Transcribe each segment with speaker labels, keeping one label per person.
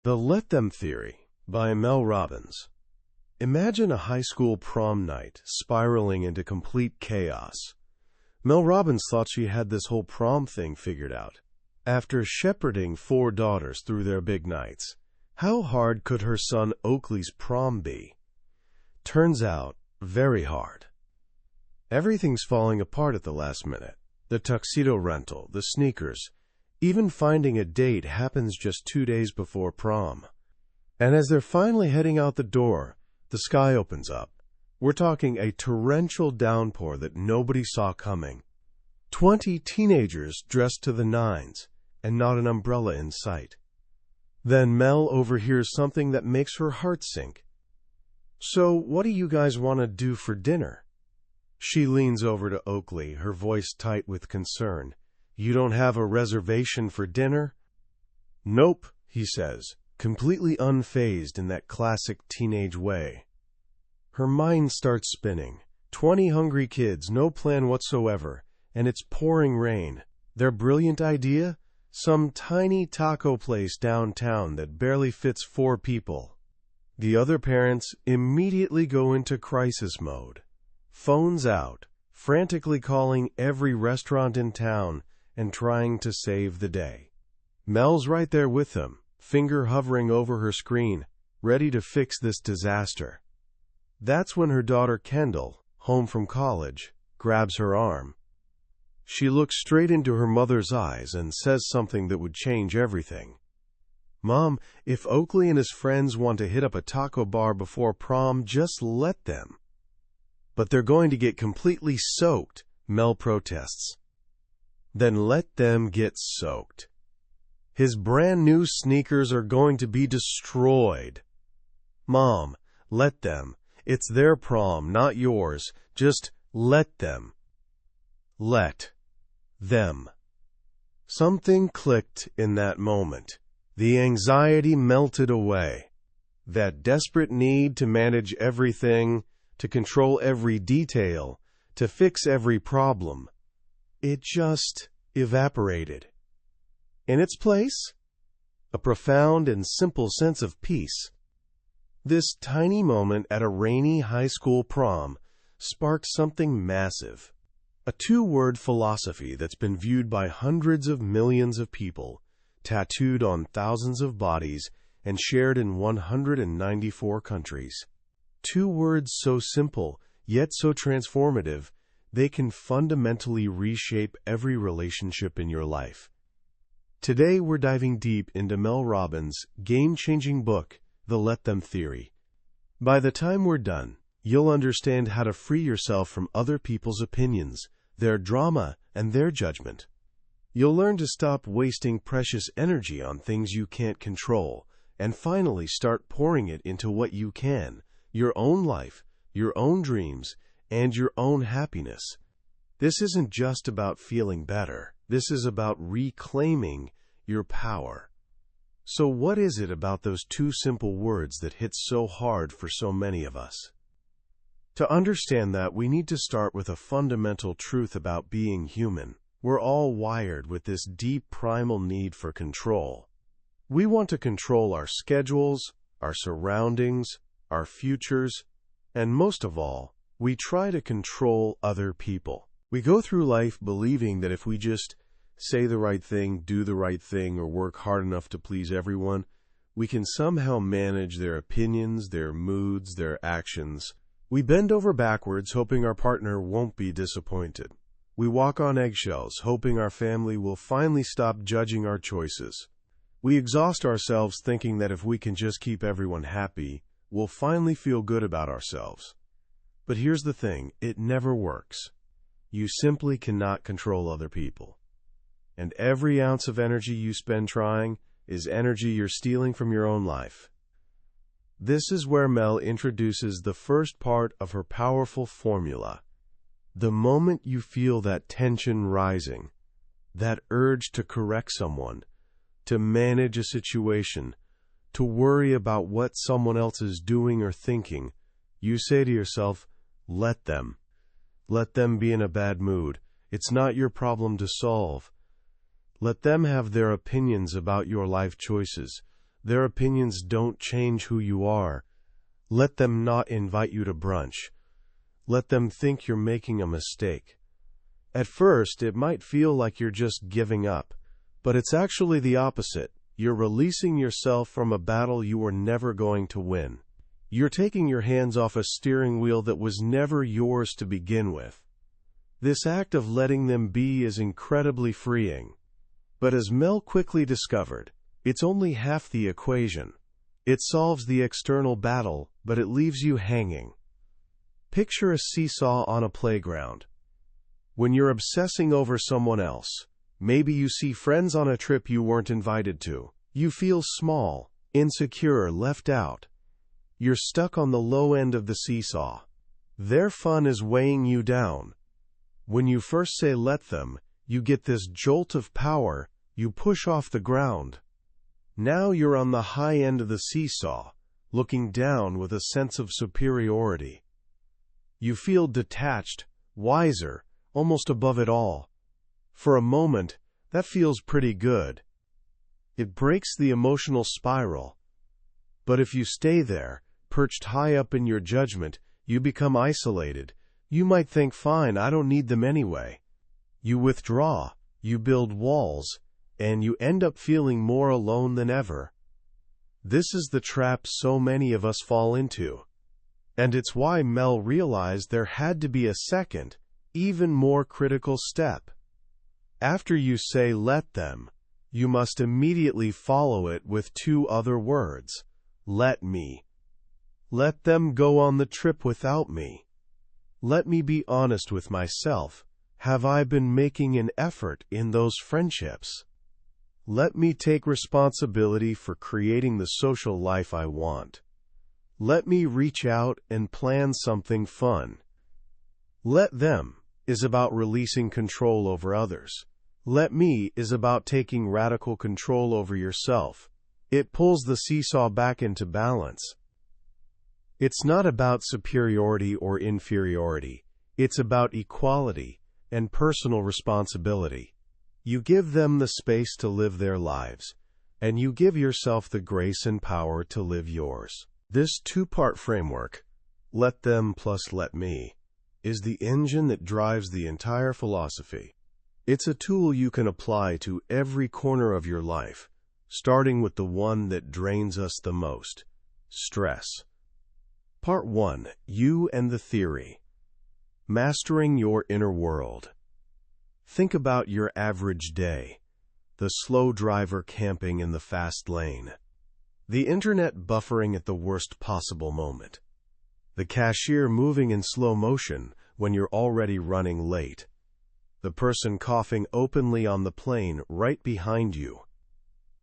Speaker 1: The Let Them Theory by Mel Robbins. Imagine a high school prom night spiraling into complete chaos. Mel Robbins thought she had this whole prom thing figured out. After shepherding 4 daughters through their big nights, how hard could her son Oakley's prom be? Turns out, very hard. Everything's falling apart at the last minute. The tuxedo rental, the sneakers, even finding a date happens just 2 days before prom. And as they're finally heading out the door, the sky opens up. We're talking a torrential downpour that nobody saw coming. 20 teenagers dressed to the nines, and not an umbrella in sight. Then Mel overhears something that makes her heart sink. "So, what do you guys want to do for dinner?" She leans over to Oakley, her voice tight with concern. "You don't have a reservation for dinner?" "Nope," he says, completely unfazed in that classic teenage way. Her mind starts spinning. 20 hungry kids, no plan whatsoever, and it's pouring rain. Their brilliant idea? Some tiny taco place downtown that barely fits 4 people. The other parents immediately go into crisis mode. Phones out, frantically calling every restaurant in town and trying to save the day. Mel's right there with them, finger hovering over her screen, ready to fix this disaster. That's when her daughter Kendall, home from college, grabs her arm. She looks straight into her mother's eyes and says something that would change everything. "Mom, if Oakley and his friends want to hit up a taco bar before prom, just let them." "But they're going to get completely soaked," Mel protests. "Then let them get soaked. His brand new sneakers are going to be destroyed." "Mom, let them. It's their prom, not yours. Just let them." Let them. Something clicked in that moment. The anxiety melted away. That desperate need to manage everything, to control every detail, to fix every problem, it just evaporated. In its place, a profound and simple sense of peace. This tiny moment at a rainy high school prom sparked something massive. A 2-word philosophy that's been viewed by hundreds of millions of people, tattooed on thousands of bodies, and shared in 194 countries. 2 words so simple, yet so transformative, they can fundamentally reshape every relationship in your life. Today we're diving deep into Mel Robbins' game-changing book, The Let Them Theory. By the time we're done, you'll understand how to free yourself from other people's opinions, their drama, and their judgment. You'll learn to stop wasting precious energy on things you can't control, and finally start pouring it into what you can, your own life, your own dreams, and your own happiness. This isn't just about feeling better. This is about reclaiming your power. So what is it about those 2 simple words that hits so hard for so many of us? To understand that, we need to start with a fundamental truth about being human. We're all wired with this deep primal need for control. We want to control our schedules, our surroundings, our futures, and most of all, we try to control other people. We go through life believing that if we just say the right thing, do the right thing, or work hard enough to please everyone, we can somehow manage their opinions, their moods, their actions. We bend over backwards hoping our partner won't be disappointed. We walk on eggshells hoping our family will finally stop judging our choices. We exhaust ourselves thinking that if we can just keep everyone happy, we'll finally feel good about ourselves. But here's the thing, it never works. You simply cannot control other people. And every ounce of energy you spend trying is energy you're stealing from your own life. This is where Mel introduces the first part of her powerful formula. The moment you feel that tension rising, that urge to correct someone, to manage a situation, to worry about what someone else is doing or thinking, you say to yourself, let them. Let them be in a bad mood. It's not your problem to solve. Let them have their opinions about your life choices. Their opinions don't change who you are. Let them not invite you to brunch. Let them think you're making a mistake. At first, it might feel like you're just giving up, but it's actually the opposite. You're releasing yourself from a battle you were never going to win. You're taking your hands off a steering wheel that was never yours to begin with. This act of letting them be is incredibly freeing. But as Mel quickly discovered, it's only half the equation. It solves the external battle, but it leaves you hanging. Picture a seesaw on a playground. When you're obsessing over someone else, maybe you see friends on a trip you weren't invited to, you feel small, insecure, left out. You're stuck on the low end of the seesaw. Their fun is weighing you down. When you first say let them, you get this jolt of power, you push off the ground. Now you're on the high end of the seesaw, looking down with a sense of superiority. You feel detached, wiser, almost above it all. For a moment, that feels pretty good. It breaks the emotional spiral. But if you stay there, perched high up in your judgment, you become isolated. You might think, fine, I don't need them anyway. You withdraw, you build walls, and you end up feeling more alone than ever. This is the trap so many of us fall into. And it's why Mel realized there had to be a second, even more critical step. After you say let them, you must immediately follow it with two other words. Let me. Let them go on the trip without me. Let me be honest with myself. Have I been making an effort in those friendships? Let me take responsibility for creating the social life I want. Let me reach out and plan something fun. Let them is about releasing control over others. Let me is about taking radical control over yourself. It pulls the seesaw back into balance. It's not about superiority or inferiority. It's about equality and personal responsibility. You give them the space to live their lives, and you give yourself the grace and power to live yours. This two-part framework, let them plus let me, is the engine that drives the entire philosophy. It's a tool you can apply to every corner of your life, starting with the one that drains us the most, stress. Part 1. You and the Theory. Mastering your inner world. Think about your average day. The slow driver camping in the fast lane. The internet buffering at the worst possible moment. The cashier moving in slow motion when you're already running late. The person coughing openly on the plane right behind you.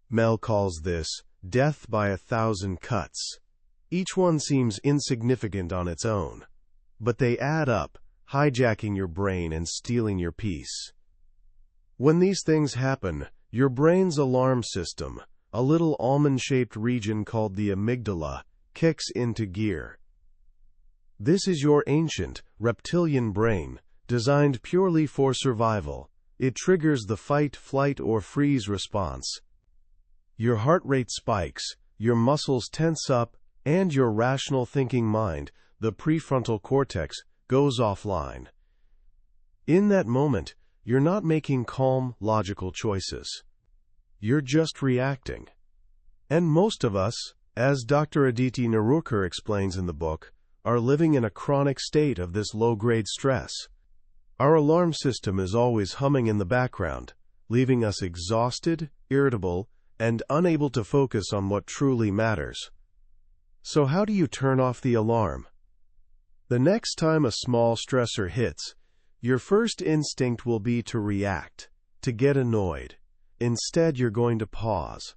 Speaker 1: Mel calls this death by 1,000 cuts. Each one seems insignificant on its own, but they add up, hijacking your brain and stealing your peace. When these things happen, your brain's alarm system, a little almond-shaped region called the amygdala, kicks into gear. This is your ancient, reptilian brain, designed purely for survival. It triggers the fight, flight, or freeze response. Your heart rate spikes, your muscles tense up, and your rational thinking mind, the prefrontal cortex, goes offline. In that moment, you're not making calm, logical choices. You're just reacting. And most of us, as Dr. Aditi Nerurkar explains in the book, are living in a chronic state of this low-grade stress. Our alarm system is always humming in the background, leaving us exhausted, irritable, and unable to focus on what truly matters. So how do you turn off the alarm? The next time a small stressor hits, your first instinct will be to react, to get annoyed. Instead, you're going to pause.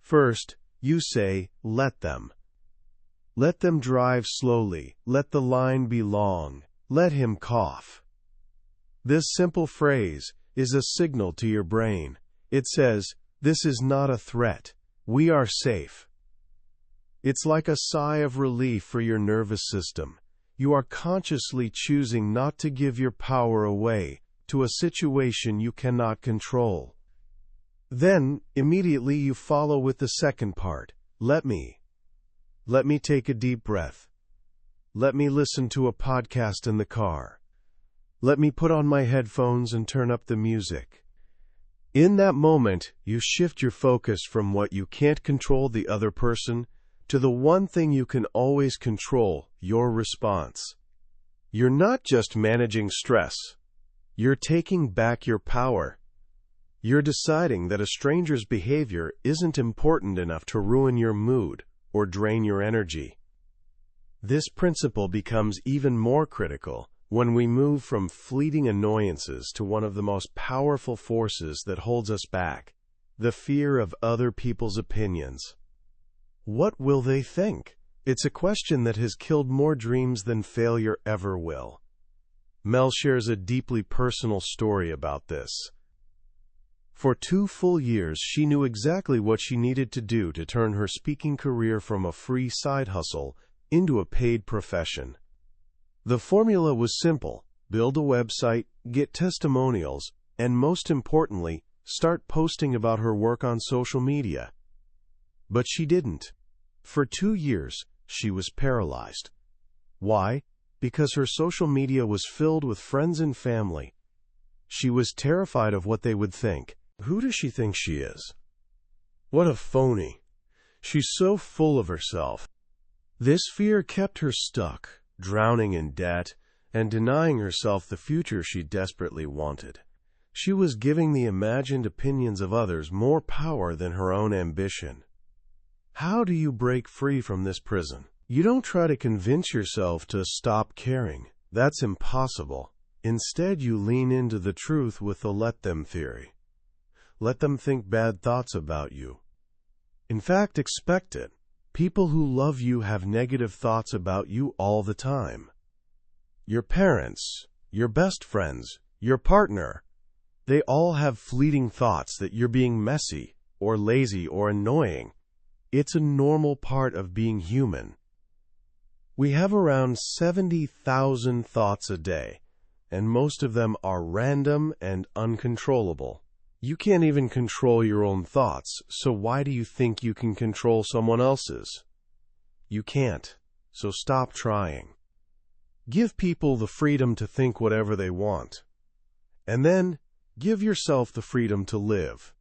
Speaker 1: First, you say, let them. Let them drive slowly. Let the line be long. Let him cough. This simple phrase is a signal to your brain. It says, this is not a threat. We are safe. It's like a sigh of relief for your nervous system. You are consciously choosing not to give your power away to a situation you cannot control. Then, immediately you follow with the second part. Let me. Let me take a deep breath. Let me listen to a podcast in the car. Let me put on my headphones and turn up the music. In that moment, you shift your focus from what you can't control, the other person, to the one thing you can always control, your response. You're not just managing stress. You're taking back your power. You're deciding that a stranger's behavior isn't important enough to ruin your mood or drain your energy. This principle becomes even more critical when we move from fleeting annoyances to one of the most powerful forces that holds us back, the fear of other people's opinions. What will they think? It's a question that has killed more dreams than failure ever will. Mel shares a deeply personal story about this. For 2 full years, she knew exactly what she needed to do to turn her speaking career from a free side hustle into a paid profession. The formula was simple: build a website, get testimonials, and most importantly, start posting about her work on social media. But she didn't. For 2 years, she was paralyzed. Why? Because her social media was filled with friends and family. She was terrified of what they would think. Who does she think she is? What a phony. She's so full of herself. This fear kept her stuck, drowning in debt, and denying herself the future she desperately wanted. She was giving the imagined opinions of others more power than her own ambition. How do you break free from this prison? You don't try to convince yourself to stop caring. That's impossible. Instead, you lean into the truth with the let them theory. Let them think bad thoughts about you. In fact, expect it. People who love you have negative thoughts about you all the time. Your parents, your best friends, your partner, they all have fleeting thoughts that you're being messy, or lazy, or annoying. It's a normal part of being human. We have around 70,000 thoughts a day, and most of them are random and uncontrollable. You can't even control your own thoughts, so why do you think you can control someone else's? You can't, so stop trying. Give people the freedom to think whatever they want. And then, give yourself the freedom to live.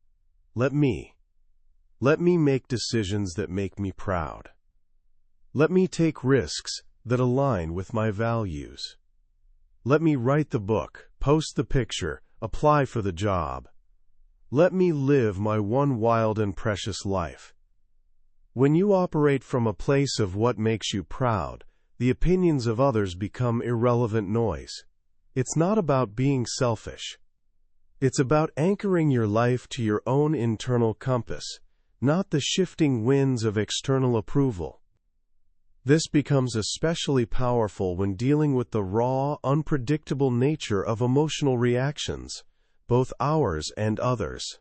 Speaker 1: Let me make decisions that make me proud. Let me take risks that align with my values. Let me write the book, post the picture, apply for the job. Let me live my one wild and precious life. When you operate from a place of what makes you proud, the opinions of others become irrelevant noise. It's not about being selfish. It's about anchoring your life to your own internal compass, not the shifting winds of external approval. This becomes especially powerful when dealing with the raw, unpredictable nature of emotional reactions, both ours and others.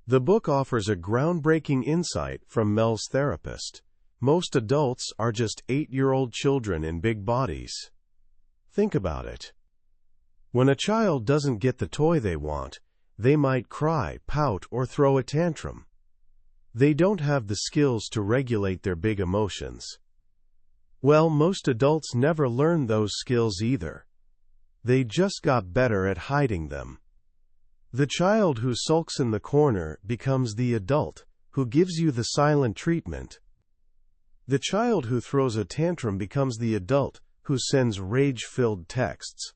Speaker 1: The book offers a groundbreaking insight from Mel's therapist. Most adults are just 8-year-old children in big bodies. Think about it. When a child doesn't get the toy they want, they might cry, pout, or throw a tantrum. They don't have the skills to regulate their big emotions. Well, most adults never learned those skills either. They just got better at hiding them. The child who sulks in the corner becomes the adult who gives you the silent treatment. The child who throws a tantrum becomes the adult who sends rage-filled texts.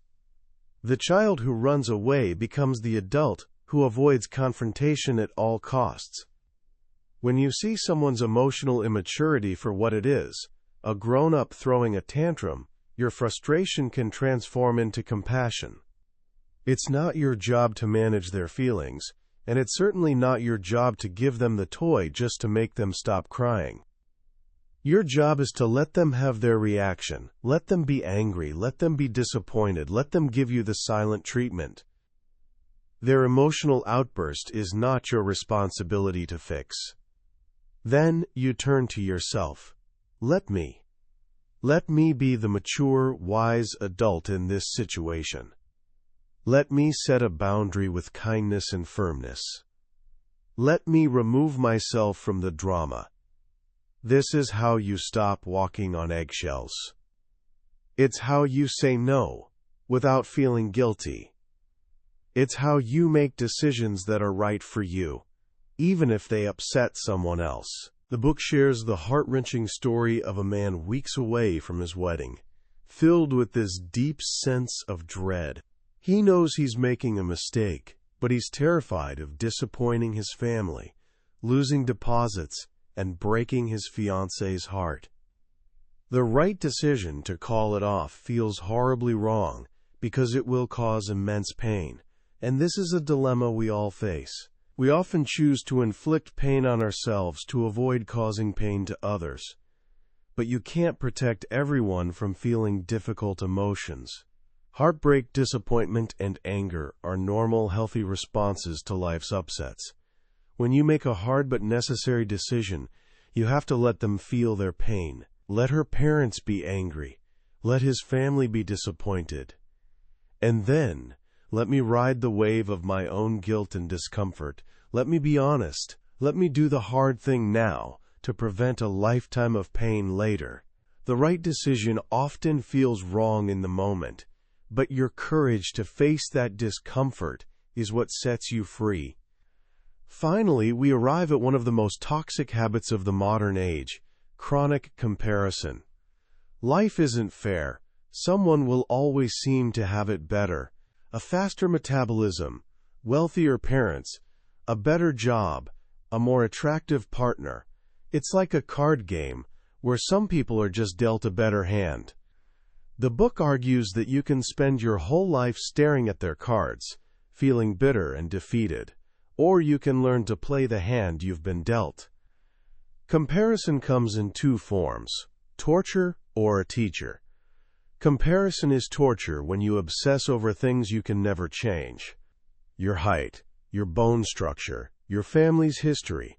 Speaker 1: The child who runs away becomes the adult who avoids confrontation at all costs. When you see someone's emotional immaturity for what it is, a grown-up throwing a tantrum, your frustration can transform into compassion. It's not your job to manage their feelings, and it's certainly not your job to give them the toy just to make them stop crying. Your job is to let them have their reaction, let them be angry, let them be disappointed, let them give you the silent treatment. Their emotional outburst is not your responsibility to fix. Then you turn to yourself. Let me be the mature, wise adult in this situation. Let me set a boundary with kindness and firmness. Let me remove myself from the drama. This is how you stop walking on eggshells. It's how you say no without feeling guilty. It's how you make decisions that are right for you, even if they upset someone else. The book shares the heart-wrenching story of a man weeks away from his wedding, filled with this deep sense of dread. He knows he's making a mistake, but he's terrified of disappointing his family, losing deposits, and breaking his fiancée's heart. The right decision to call it off feels horribly wrong because it will cause immense pain, and this is a dilemma we all face. We often choose to inflict pain on ourselves to avoid causing pain to others. But you can't protect everyone from feeling difficult emotions. Heartbreak, disappointment, and anger are normal, healthy responses to life's upsets. When you make a hard but necessary decision, you have to let them feel their pain. Let her parents be angry. Let his family be disappointed. And then, let me ride the wave of my own guilt and discomfort. Let me be honest. Let me do the hard thing now to prevent a lifetime of pain later. The right decision often feels wrong in the moment, but your courage to face that discomfort is what sets you free. Finally, we arrive at one of the most toxic habits of the modern age: chronic comparison. Life isn't fair. Someone will always seem to have it better. A faster metabolism, wealthier parents, a better job, a more attractive partner. It's like a card game where some people are just dealt a better hand. The book argues that you can spend your whole life staring at their cards, feeling bitter and defeated, or you can learn to play the hand you've been dealt. Comparison comes in two forms: torture or a teacher. Comparison is torture when you obsess over things you can never change. Your height, your bone structure, your family's history.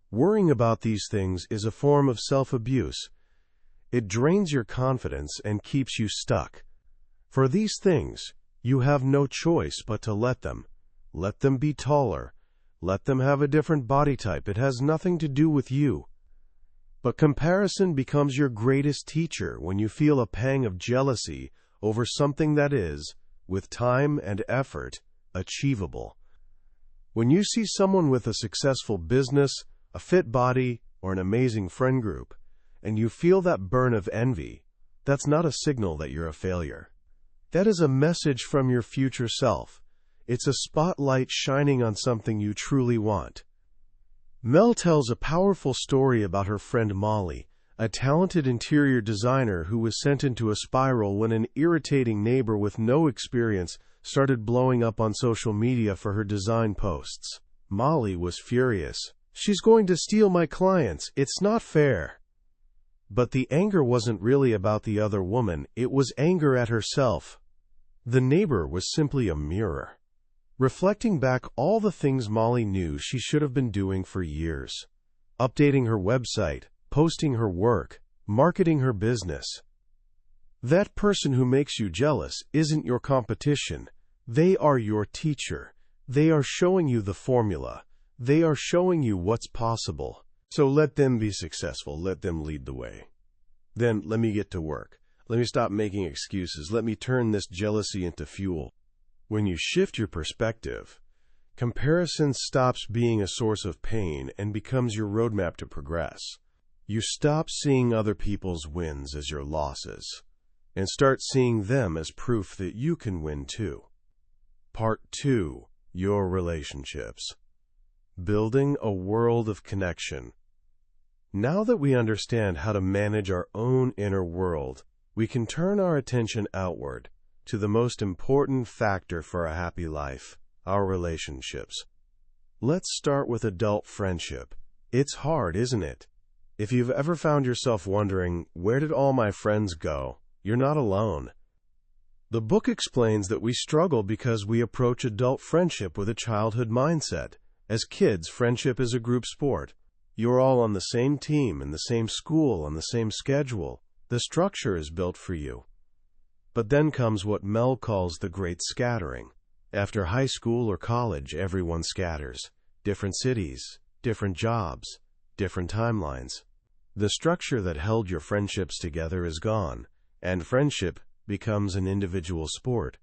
Speaker 1: Worrying about these things is a form of self-abuse. It drains your confidence and keeps you stuck. For these things, you have no choice but to let them. Let them be taller. Let them have a different body type. It has nothing to do with you. But comparison becomes your greatest teacher when you feel a pang of jealousy over something that is, with time and effort, achievable. When you see someone with a successful business, a fit body, or an amazing friend group, and you feel that burn of envy, that's not a signal that you're a failure. That is a message from your future self. It's a spotlight shining on something you truly want. Mel tells a powerful story about her friend Molly, a talented interior designer who was sent into a spiral when an irritating neighbor with no experience started blowing up on social media for her design posts. Molly was furious. "She's going to steal my clients. It's not fair." But the anger wasn't really about the other woman. It was anger at herself. The neighbor was simply a mirror, reflecting back all the things Molly knew she should have been doing for years. Updating her website, posting her work, marketing her business. That person who makes you jealous isn't your competition. They are your teacher. They are showing you the formula. They are showing you what's possible. So let them be successful. Let them lead the way. Then let me get to work. Let me stop making excuses. Let me turn this jealousy into fuel. When you shift your perspective, comparison stops being a source of pain and becomes your roadmap to progress. You stop seeing other people's wins as your losses and start seeing them as proof that you can win too. Part 2. Your relationships. Building a world of connection. Now that we understand how to manage our own inner world, we can turn our attention outward to the most important factor for a happy life, our relationships. Let's start with adult friendship. It's hard, isn't it? If you've ever found yourself wondering, where did all my friends go? You're not alone. The book explains that we struggle because we approach adult friendship with a childhood mindset. As kids, friendship is a group sport. You're all on the same team, in the same school, on the same schedule. The structure is built for you. But then comes what Mel calls the great scattering. After high school or college, everyone scatters. different cities, different jobs, different timelines. The structure that held your friendships together is gone, and friendship becomes an individual sport.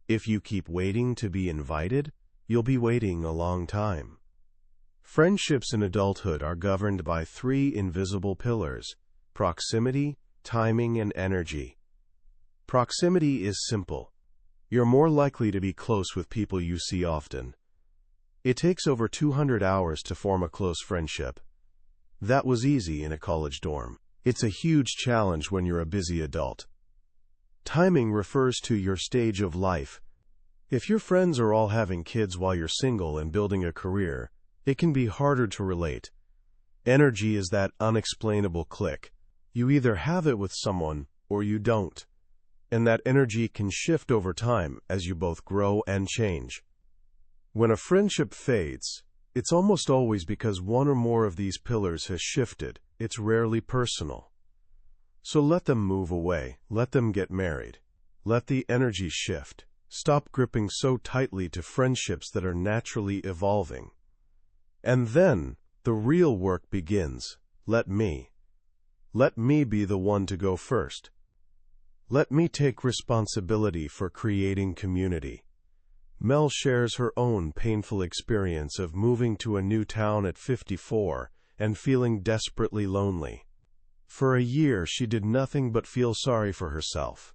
Speaker 1: If you keep waiting to be invited, you'll be waiting a long time. Friendships in adulthood are governed by three invisible pillars: proximity, timing, and energy. Proximity is simple. You're more likely to be close with people you see often. It takes over 200 hours to form a close friendship. That was easy in a college dorm. It's a huge challenge when you're a busy adult. Timing refers to your stage of life. If your friends are all having kids while you're single and building a career, it can be harder to relate. Energy is that unexplainable click. You either have it with someone or you don't. And that energy can shift over time as you both grow and change. When a friendship fades, it's almost always because one or more of these pillars has shifted. It's rarely personal. So let them move away. Let them get married. Let the energy shift. Stop gripping so tightly to friendships that are naturally evolving. And then, the real work begins. Let me be the one to go first. Let me take responsibility for creating community. Mel shares her own painful experience of moving to a new town at 54 and feeling desperately lonely. For a year, she did nothing but feel sorry for herself.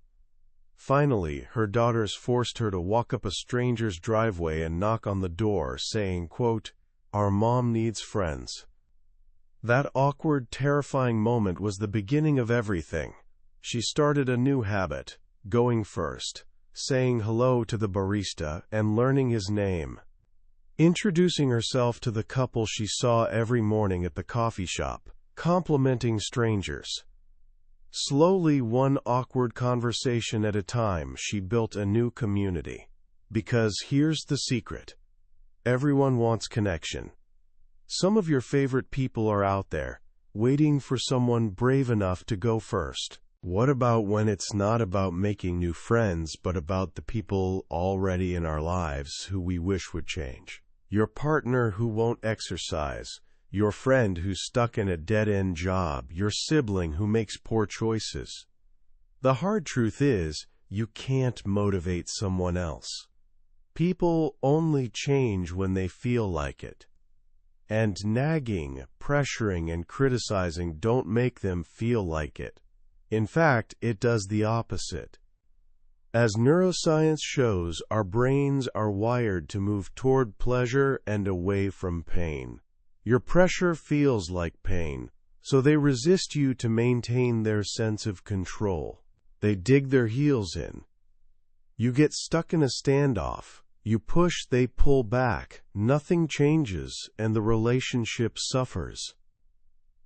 Speaker 1: Finally, her daughters forced her to walk up a stranger's driveway and knock on the door, saying, quote, "Our mom needs friends." That awkward, terrifying moment was the beginning of everything. She started a new habit: going first, saying hello to the barista and learning his name, introducing herself to the couple she saw every morning at the coffee shop, complimenting strangers. Slowly, one awkward conversation at a time, she built a new community. Because here's the secret: everyone wants connection. Some of your favorite people are out there, waiting for someone brave enough to go first. What about when it's not about making new friends, but about the people already in our lives who we wish would change? Your partner who won't exercise, your friend who's stuck in a dead-end job, your sibling who makes poor choices. The hard truth is, you can't motivate someone else. People only change when they feel like it. And nagging, pressuring, and criticizing don't make them feel like it. In fact, it does the opposite. As neuroscience shows, our brains are wired to move toward pleasure and away from pain. Your pressure feels like pain, so they resist you to maintain their sense of control. They dig their heels in. You get stuck in a standoff. You push, they pull back. Nothing changes, and the relationship suffers.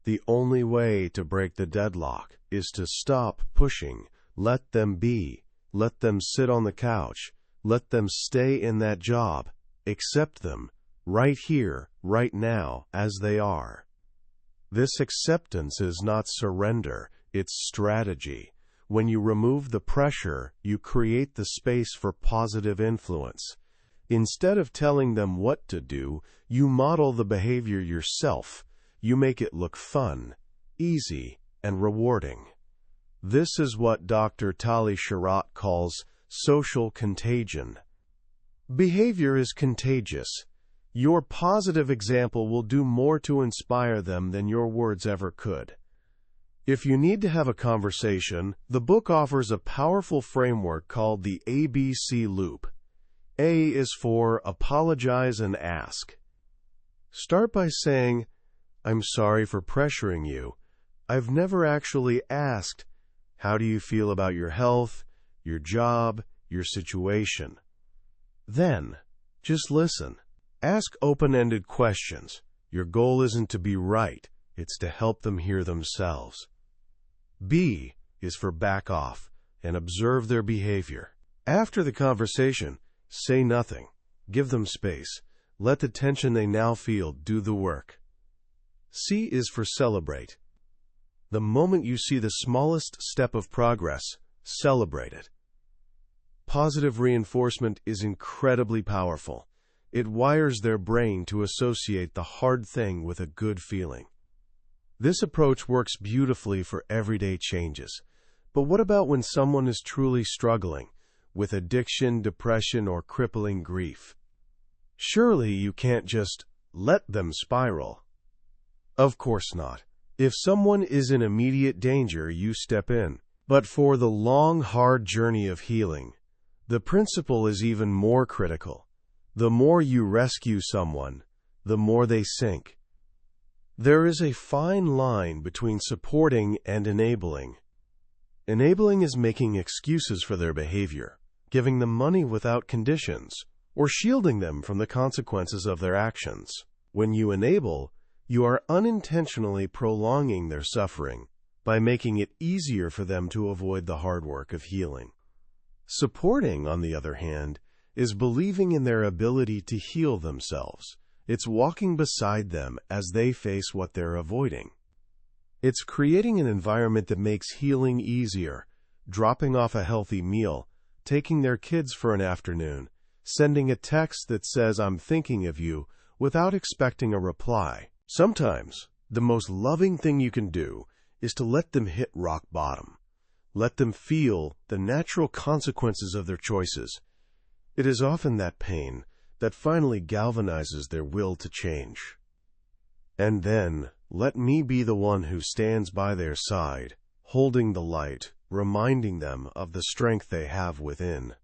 Speaker 1: The only way to break the deadlock is to stop pushing. Let them be. Let them sit on the couch. Let them stay in that job. Accept them, right here, right now, as they are. This acceptance is not surrender, it's strategy. When you remove the pressure, you create the space for positive influence. Instead of telling them what to do, you model the behavior yourself. You make it look fun, easy, and rewarding. This is what Dr. Tali Sharot calls social contagion. Behavior is contagious. Your positive example will do more to inspire them than your words ever could. If you need to have a conversation, the book offers a powerful framework called the ABC Loop. A is for apologize and ask. Start by saying, "I'm sorry for pressuring you. I've never actually asked, how do you feel about your health, your job, your situation?" Then, just listen. Ask open-ended questions. Your goal isn't to be right, it's to help them hear themselves. B is for back off and observe their behavior. After the conversation, say nothing. Give them space. Let the tension they now feel do the work. C is for celebrate. The moment you see the smallest step of progress, celebrate it. Positive reinforcement is incredibly powerful. It wires their brain to associate the hard thing with a good feeling. This approach works beautifully for everyday changes. But what about when someone is truly struggling with addiction, depression, or crippling grief? Surely you can't just let them spiral. Of course not. If someone is in immediate danger, you step in. But for the long, hard journey of healing, the principle is even more critical. The more you rescue someone, the more they sink. There is a fine line between supporting and enabling. Enabling is making excuses for their behavior, giving them money without conditions, or shielding them from the consequences of their actions. When you enable, you are unintentionally prolonging their suffering by making it easier for them to avoid the hard work of healing. Supporting, on the other hand, is believing in their ability to heal themselves. It's walking beside them as they face what they're avoiding. It's creating an environment that makes healing easier, dropping off a healthy meal, taking their kids for an afternoon, sending a text that says, "I'm thinking of you," without expecting a reply. Sometimes, the most loving thing you can do is to let them hit rock bottom. Let them feel the natural consequences of their choices. It is often that pain that finally galvanizes their will to change. And then, let me be the one who stands by their side, holding the light, reminding them of the strength they have within.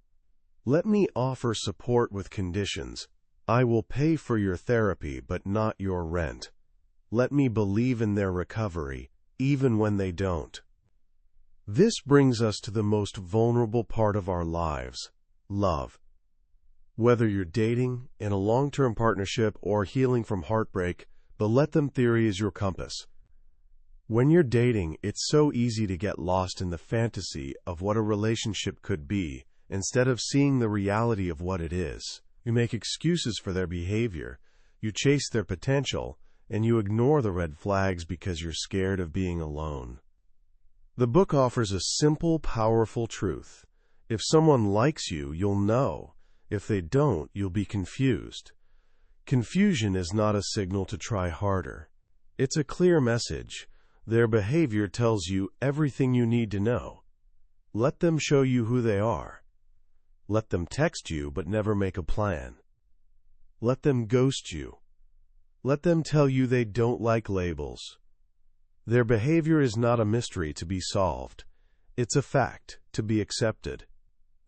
Speaker 1: Let me offer support with conditions. I will pay for your therapy, but not your rent. Let me believe in their recovery, even when they don't. This brings us to the most vulnerable part of our lives, love. Whether you're dating, in a long-term partnership, or healing from heartbreak, the let them theory is your compass. When you're dating, it's so easy to get lost in the fantasy of what a relationship could be, instead of seeing the reality of what it is. You make excuses for their behavior, you chase their potential, and you ignore the red flags because you're scared of being alone. The book offers a simple, powerful truth. If someone likes you, you'll know. If they don't, you'll be confused. Confusion is not a signal to try harder. It's a clear message. Their behavior tells you everything you need to know. Let them show you who they are. Let them text you but never make a plan. Let them ghost you. Let them tell you they don't like labels. Their behavior is not a mystery to be solved. It's a fact to be accepted.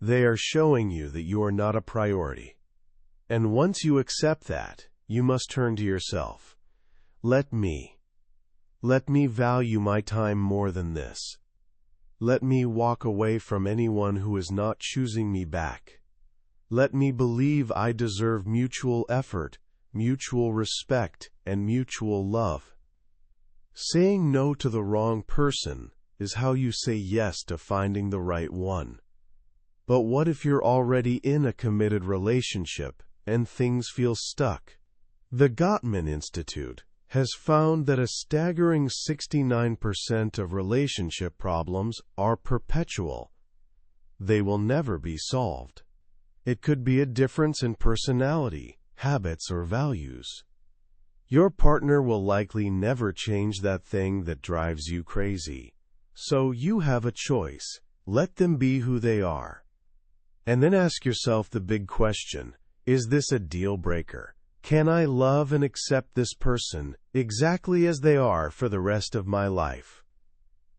Speaker 1: They are showing you that you are not a priority. And once you accept that, you must turn to yourself. Let me value my time more than this. Let me walk away from anyone who is not choosing me back. Let me believe I deserve mutual effort, mutual respect, and mutual love. Saying no to the wrong person is how you say yes to finding the right one. But what if you're already in a committed relationship and things feel stuck? The Gottman Institute has found that a staggering 69% of relationship problems are perpetual. They will never be solved. It could be a difference in personality, habits, or values. Your partner will likely never change that thing that drives you crazy. So you have a choice. Let them be who they are. And then ask yourself the big question, is this a deal breaker? Can I love and accept this person exactly as they are for the rest of my life?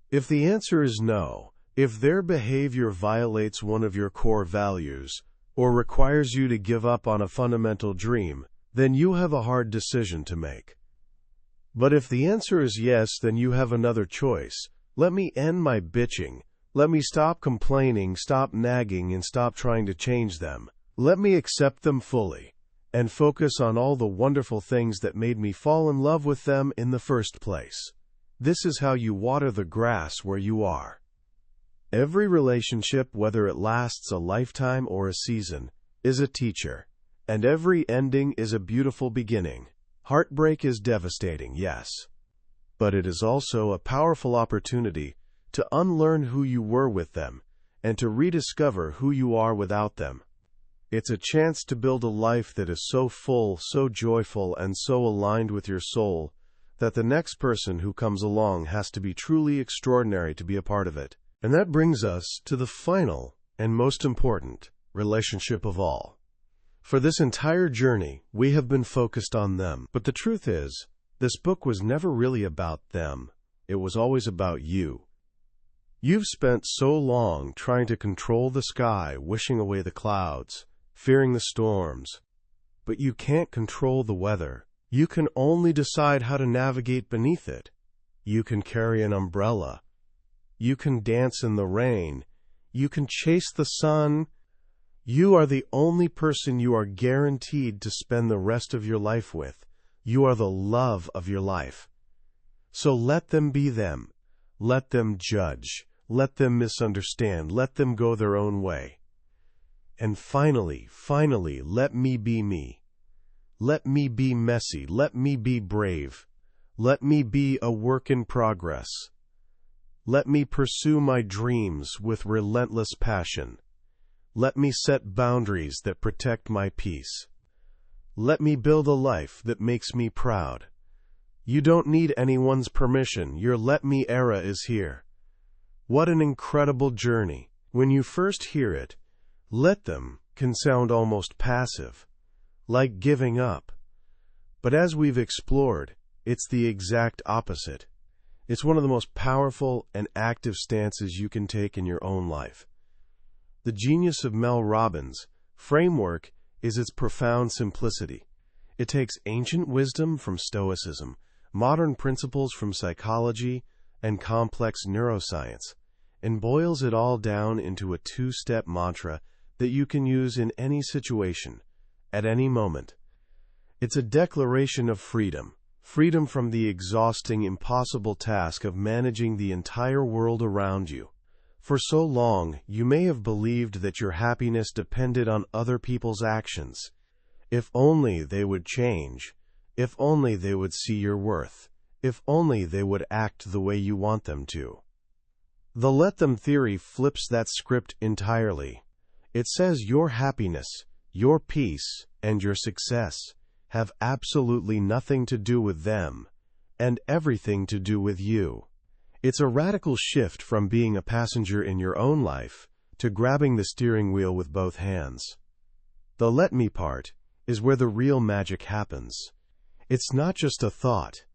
Speaker 1: If the answer is no, if their behavior violates one of your core values or requires you to give up on a fundamental dream, then you have a hard decision to make. But if the answer is yes, then you have another choice. Let me end my bitching. Let me stop complaining, stop nagging, and stop trying to change them. Let me accept them fully and focus on all the wonderful things that made me fall in love with them in the first place. This is how you water the grass where you are. Every relationship, whether it lasts a lifetime or a season, is a teacher, and every ending is a beautiful beginning. Heartbreak is devastating, yes, but it is also a powerful opportunity to unlearn who you were with them and to rediscover who you are without them. It's a chance to build a life that is so full, so joyful, and so aligned with your soul that the next person who comes along has to be truly extraordinary to be a part of it. And that brings us to the final and most important relationship of all. For this entire journey, we have been focused on them. But the truth is, this book was never really about them. It was always about you. You've spent so long trying to control the sky, wishing away the clouds, fearing the storms. But you can't control the weather. You can only decide how to navigate beneath it. You can carry an umbrella. You can dance in the rain. You can chase the sun. You are the only person you are guaranteed to spend the rest of your life with. You are the love of your life. So let them be them. Let them judge. Let them misunderstand. Let them go their own way. And finally, let me be me. Let me be messy. Let me be brave. Let me be a work in progress. Let me pursue my dreams with relentless passion. Let me set boundaries that protect my peace. Let me build a life that makes me proud. You don't need anyone's permission. Your let me era is here. What an incredible journey. When you first hear it, let them can sound almost passive, like giving up. But as we've explored, it's the exact opposite. It's one of the most powerful and active stances you can take in your own life. The genius of Mel Robbins' framework is its profound simplicity. It takes ancient wisdom from Stoicism, modern principles from psychology, and complex neuroscience, and boils it all down into a two-step mantra that you can use in any situation, at any moment. It's a declaration of freedom. Freedom from the exhausting, impossible task of managing the entire world around you. For so long, you may have believed that your happiness depended on other people's actions. If only they would change. If only they would see your worth. If only they would act the way you want them to. The let them theory flips that script entirely. It says your happiness, your peace, and your success have absolutely nothing to do with them, and everything to do with you. It's a radical shift from being a passenger in your own life to grabbing the steering wheel with both hands. The let me part is where the real magic happens. It's not just a thought.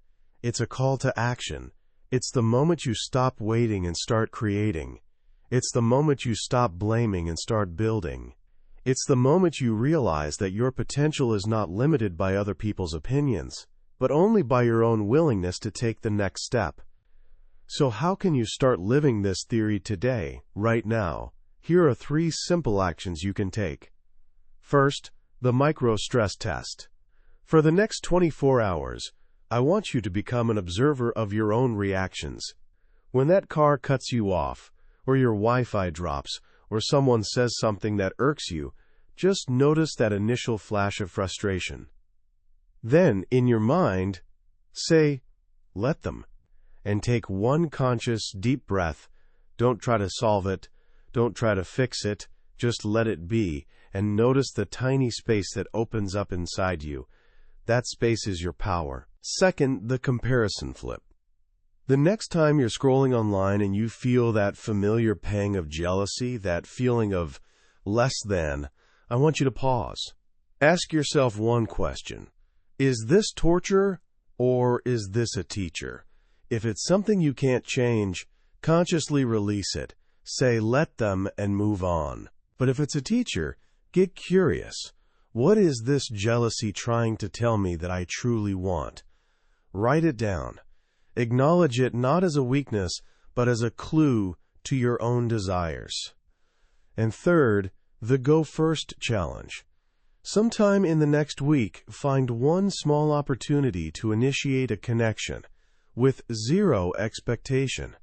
Speaker 1: It's a call to action. It's the moment you stop waiting and start creating. It's the moment you stop blaming and start building. It's the moment you realize that your potential is not limited by other people's opinions, but only by your own willingness to take the next step. So how can you start living this theory today, right now? Here are 3 simple actions you can take. First, the micro-stress test. For the next 24 hours, I want you to become an observer of your own reactions. When that car cuts you off, or your Wi-Fi drops, or someone says something that irks you, just notice that initial flash of frustration. Then, in your mind, say, let them, and take one conscious, deep breath. Don't try to solve it. Don't try to fix it. Just let it be, and notice the tiny space that opens up inside you. That space is your power. Second, the comparison flip. The next time you're scrolling online and you feel that familiar pang of jealousy, that feeling of less than, I want you to pause. Ask yourself one question. Is this torture, or is this a teacher? If it's something you can't change, consciously release it. Say, let them, and move on. But if it's a teacher, get curious. What is this jealousy trying to tell me that I truly want? Write it down. Acknowledge it not as a weakness, but as a clue to your own desires. And third, the Go First challenge. Sometime in the next week, find one small opportunity to initiate a connection with 0 expectation.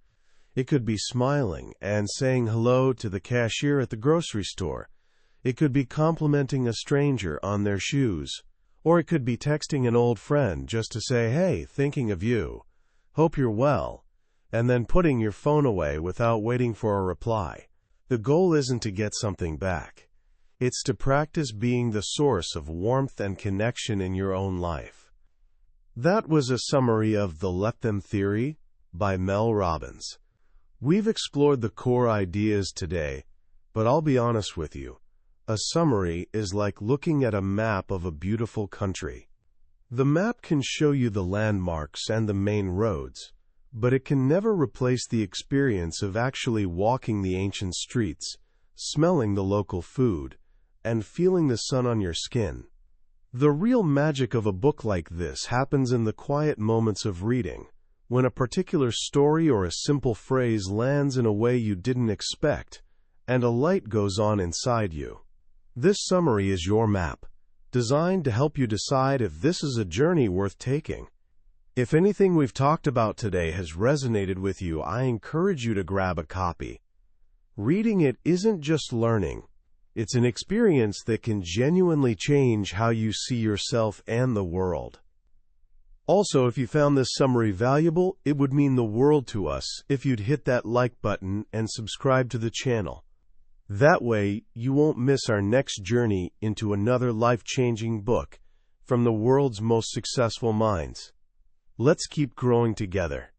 Speaker 1: It could be smiling and saying hello to the cashier at the grocery store. It could be complimenting a stranger on their shoes. Or it could be texting an old friend just to say, hey, thinking of you. Hope you're well. And then putting your phone away without waiting for a reply. The goal isn't to get something back. It's to practice being the source of warmth and connection in your own life. That was a summary of The Let Them Theory by Mel Robbins. We've explored the core ideas today, but I'll be honest with you. A summary is like looking at a map of a beautiful country. The map can show you the landmarks and the main roads, but it can never replace the experience of actually walking the ancient streets, smelling the local food, and feeling the sun on your skin. The real magic of a book like this happens in the quiet moments of reading, when a particular story or a simple phrase lands in a way you didn't expect, and a light goes on inside you. This summary is your map, designed to help you decide if this is a journey worth taking. If anything we've talked about today has resonated with you, I encourage you to grab a copy. Reading it isn't just learning. It's an experience that can genuinely change how you see yourself and the world. Also, if you found this summary valuable, it would mean the world to us if you'd hit that like button and subscribe to the channel. That way, you won't miss our next journey into another life-changing book from the world's most successful minds. Let's keep growing together.